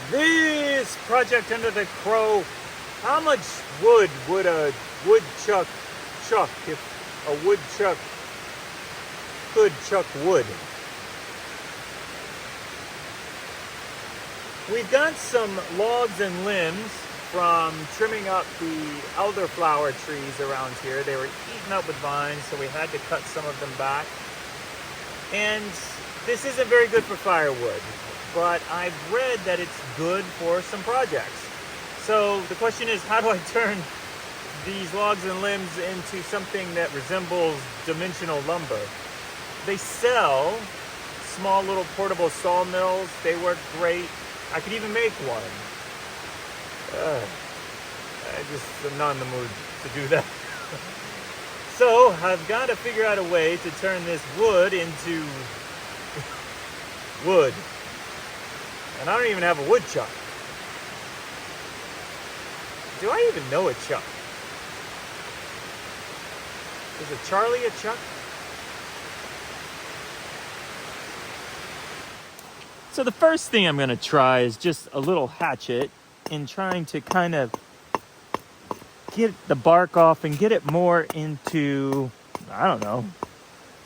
This project under the crow, how much wood would a woodchuck chuck if a woodchuck could chuck wood? We've got some logs and limbs from trimming up the elderflower trees around here. They were eaten up with vines, so we had to cut some of them back. And this isn't very good for firewood, but I've read that it's good for some projects. So the question is, how do I turn these logs and limbs into something that resembles dimensional lumber? They sell small little portable sawmills. They work great. I could even make one. I just am not in the mood to do that. So I've got to figure out a way to turn this wood into wood. And I don't even have a woodchuck. Do I even know a chuck? Is a Charlie a chuck? So the first thing I'm going to try is just a little hatchet in trying to kind of get the bark off and get it more into, I don't know,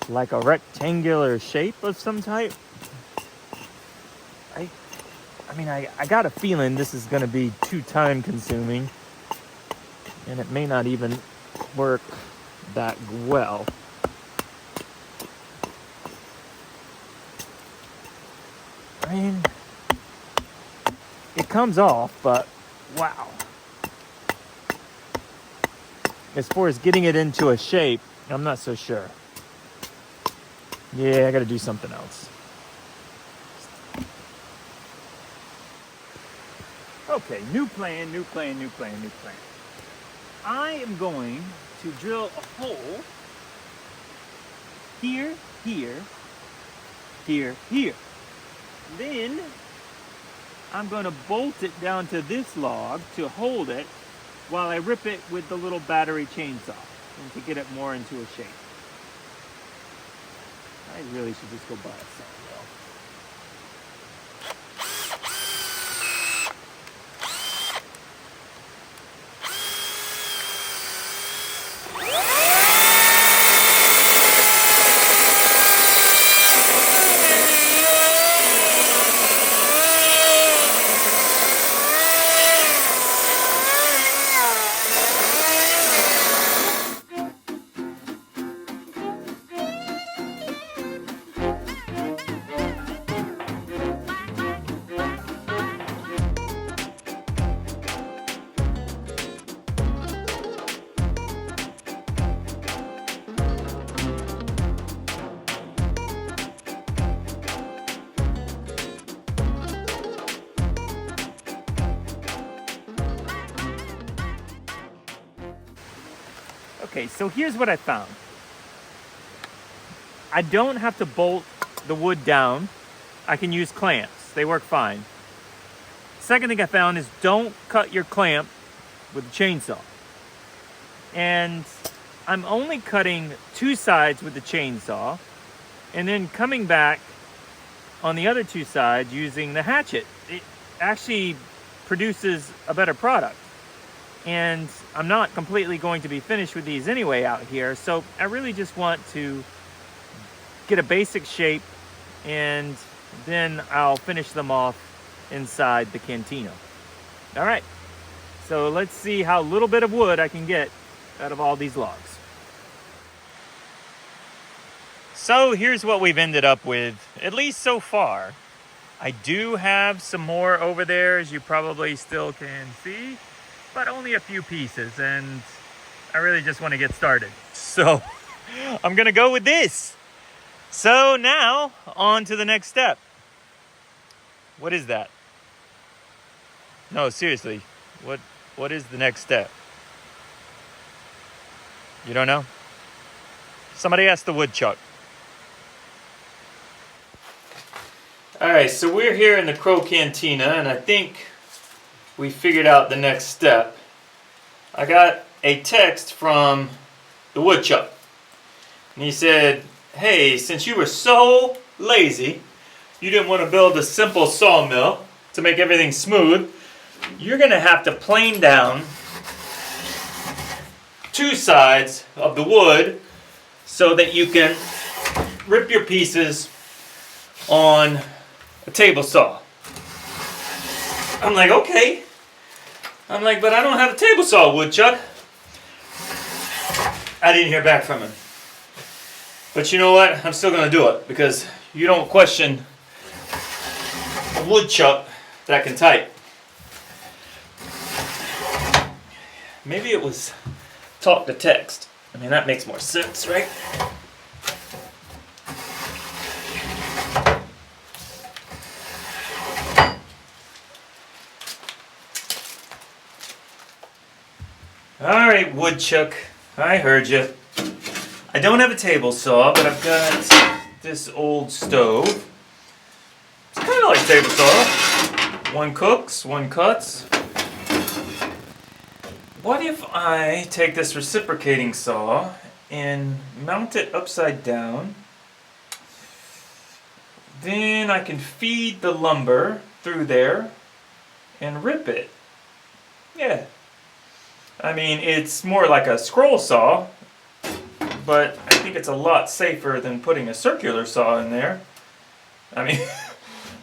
like a rectangular shape of some type. I got a feeling this is going to be too time consuming and it may not even work that well. I mean, it comes off, but wow. As far as getting it into a shape, I'm not so sure. Yeah, I gotta do something else. Okay, new plan. I am going to drill a hole here, here, here, here. Then I'm going to bolt it down to this log to hold it while I rip it with the little battery chainsaw and to get it more into a shape. I really should just go buy a sawmill. Okay, so here's what I found. I don't have to bolt the wood down. I can use clamps. They work fine. Second thing I found is don't cut your clamp with a chainsaw. And I'm only cutting two sides with the chainsaw and then coming back on the other two sides using the hatchet. It actually produces a better product. And I'm not completely going to be finished with these anyway out here, so I really just want to get a basic shape and then I'll finish them off inside the cantina. All right, so let's see how little bit of wood I can get out of all these logs. So here's what we've ended up with, at least so far. I do have some more over there, as you probably still can see, but only a few pieces, and I really just want to get started. So I'm gonna go with this. So now on to the next step. What is that? No, seriously, what is the next step? You don't know? Somebody ask the woodchuck. All right, so we're here in the Crow Cantina, and I think we figured out the next step. I got a text from the woodchuck. And he said, hey, since you were so lazy, you didn't want to build a simple sawmill, to make everything smooth, you're going to have to plane down two sides of the wood so that you can rip your pieces on a table saw. I'm like, okay. I'm like, but I don't have a table saw, woodchuck. I didn't hear back from him. But you know what? I'm still going to do it because you don't question a woodchuck that can type. Maybe it was talk to text. I mean, that makes more sense, right? Alright, woodchuck, I heard you. I don't have a table saw, but I've got this old stove. It's kind of like table saw. One cooks, one cuts. What if I take this reciprocating saw and mount it upside down? Then I can feed the lumber through there and rip it. Yeah. I mean, it's more like a scroll saw, but I think it's a lot safer than putting a circular saw in there. I mean,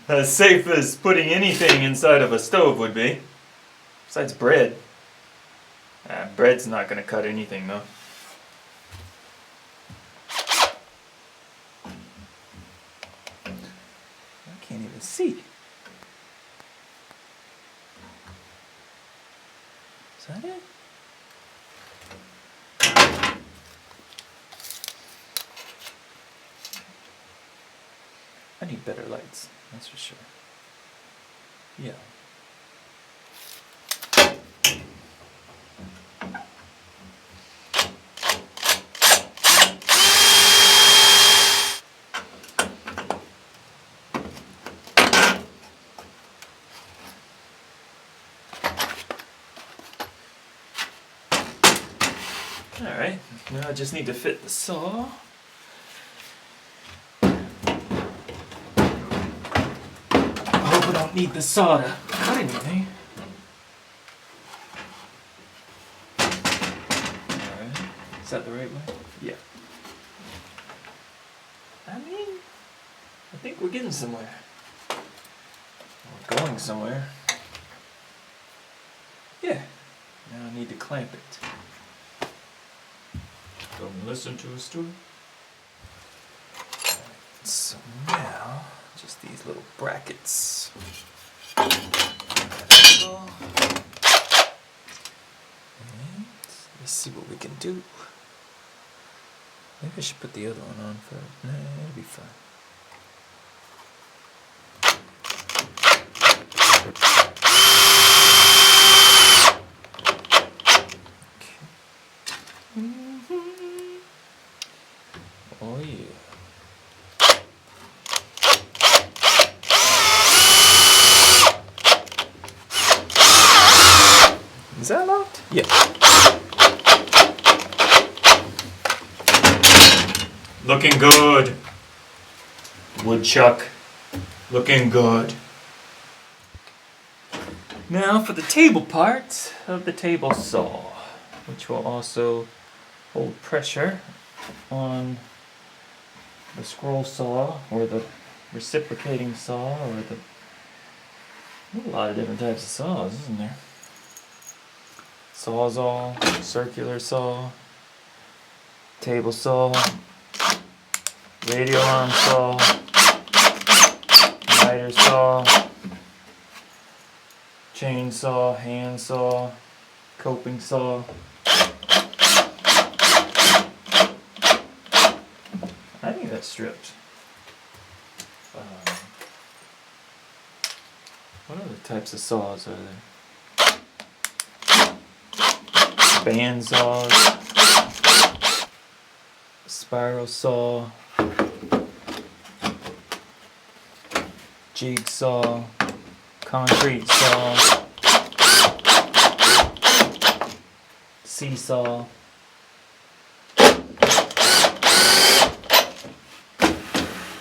as safe as putting anything inside of a stove would be. Besides bread. Bread's not going to cut anything though. I can't even see. Is that it? I need better lights, that's for sure. Yeah. Alright, now I just need to fit the saw. I hope I don't need the saw to cut anything. Alright, is that the right way? Yeah. I mean, I think we're getting somewhere. We're going somewhere. Yeah, now I need to clamp it. Don't listen to a story. So now, just these little brackets. And let's see what we can do. Maybe I should put the other one on first. Nah, it'll be fine. Oh yeah. Is that locked? Yeah. Looking good. Woodchuck. Looking good. Now for the table part of the table saw, which will also hold pressure on the scroll saw or the reciprocating saw or a lot of different types of saws, isn't there? Sawzall, circular saw, table saw, radial arm saw, miter saw, chainsaw, hand saw, coping saw. I think that's stripped. What other types of saws are there? Band saws, spiral saw, jigsaw, concrete saw, seesaw.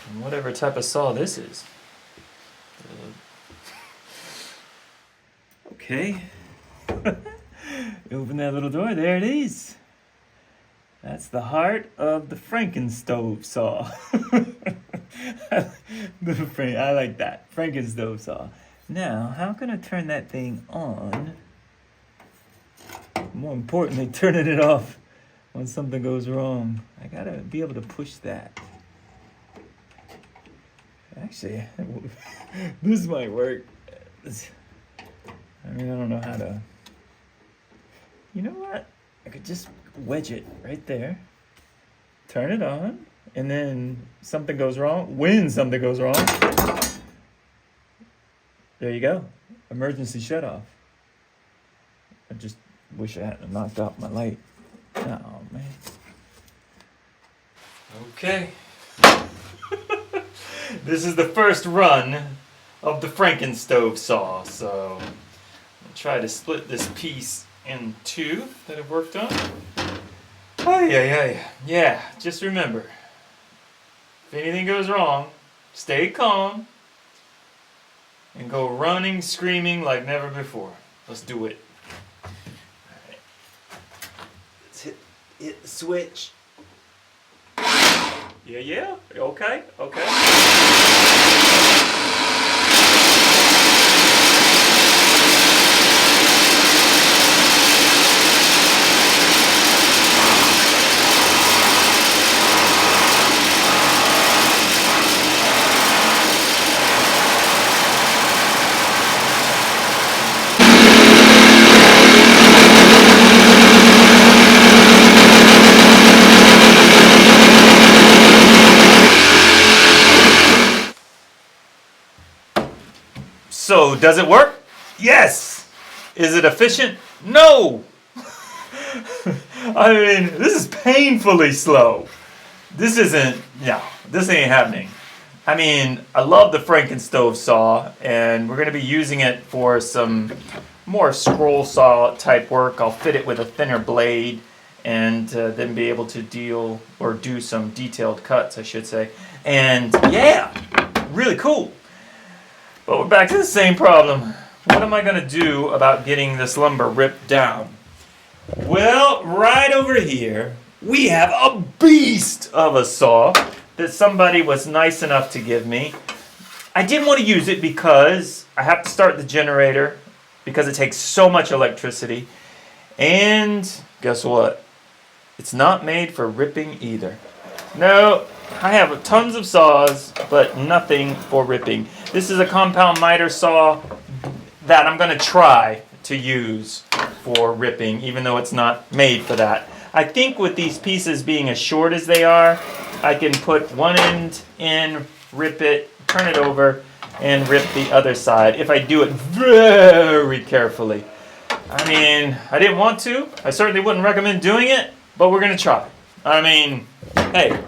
And whatever type of saw this is. Okay. Open that little door. There it is. That's the heart of the Franken stove saw. I like that. Franken stove saw. Now, how can I turn that thing on? More importantly, turning it off when something goes wrong. I gotta be able to push that. Actually, this might work. I mean, I don't know how to. You know what? I could just wedge it right there, turn it on, and then something goes wrong. When something goes wrong, there you go. Emergency shut off. I just wish I hadn't knocked out my light. Oh, man. Okay. This is the first run of the Franken stove saw, so I'll try to split this piece in two that I've worked on. Yeah, just remember, if anything goes wrong, stay calm and go running, screaming like never before. Let's do it. Alright. Let's hit the switch. Yeah. Okay. So, does it work? Yes! Is it efficient? No! I mean, this is painfully slow. This ain't happening. I mean, I love the Franken stove saw, and we're going to be using it for some more scroll saw type work. I'll fit it with a thinner blade and then be able to do some detailed cuts, I should say. And yeah, really cool. But we're back to the same problem. What am I going to do about getting this lumber ripped down? Well, right over here, we have a beast of a saw that somebody was nice enough to give me. I didn't want to use it because I have to start the generator because it takes so much electricity. And guess what? It's not made for ripping either. No, I have tons of saws, but nothing for ripping. This is a compound miter saw that I'm going to try to use for ripping, even though it's not made for that. I think with these pieces being as short as they are, I can put one end in, rip it, turn it over, and rip the other side if I do it very carefully. I mean, I didn't want to. I certainly wouldn't recommend doing it, but we're going to try. I mean, hey,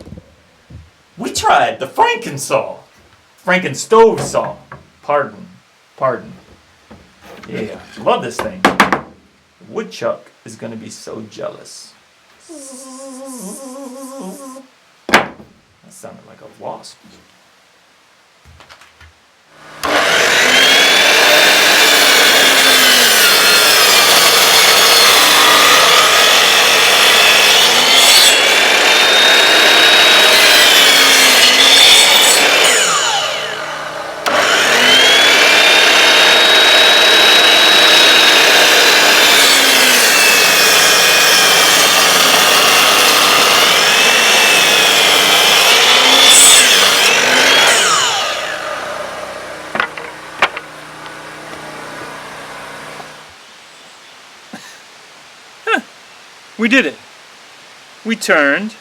we tried the Franken saw. Franken stove saw. Pardon. Yeah, love this thing. The woodchuck is going to be so jealous. That sounded like a wasp. We did it. We turned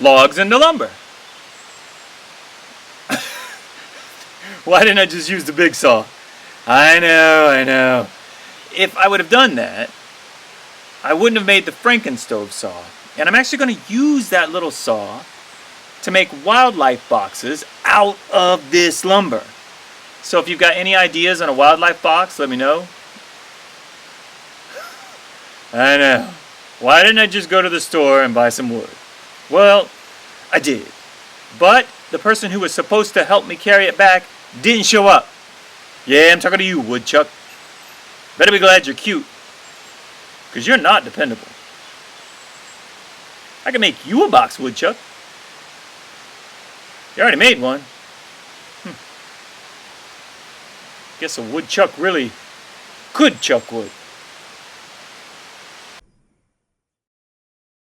logs into lumber. Why didn't I just use the big saw? I know. If I would have done that, I wouldn't have made the Franken stove saw. And I'm actually going to use that little saw to make wildlife boxes out of this lumber. So if you've got any ideas on a wildlife box, let me know. I know. Why didn't I just go to the store and buy some wood? Well, I did. But the person who was supposed to help me carry it back didn't show up. Yeah, I'm talking to you, woodchuck. Better be glad you're cute, because you're not dependable. I can make you a box woodchuck. You already made one. Guess a woodchuck really could chuck wood.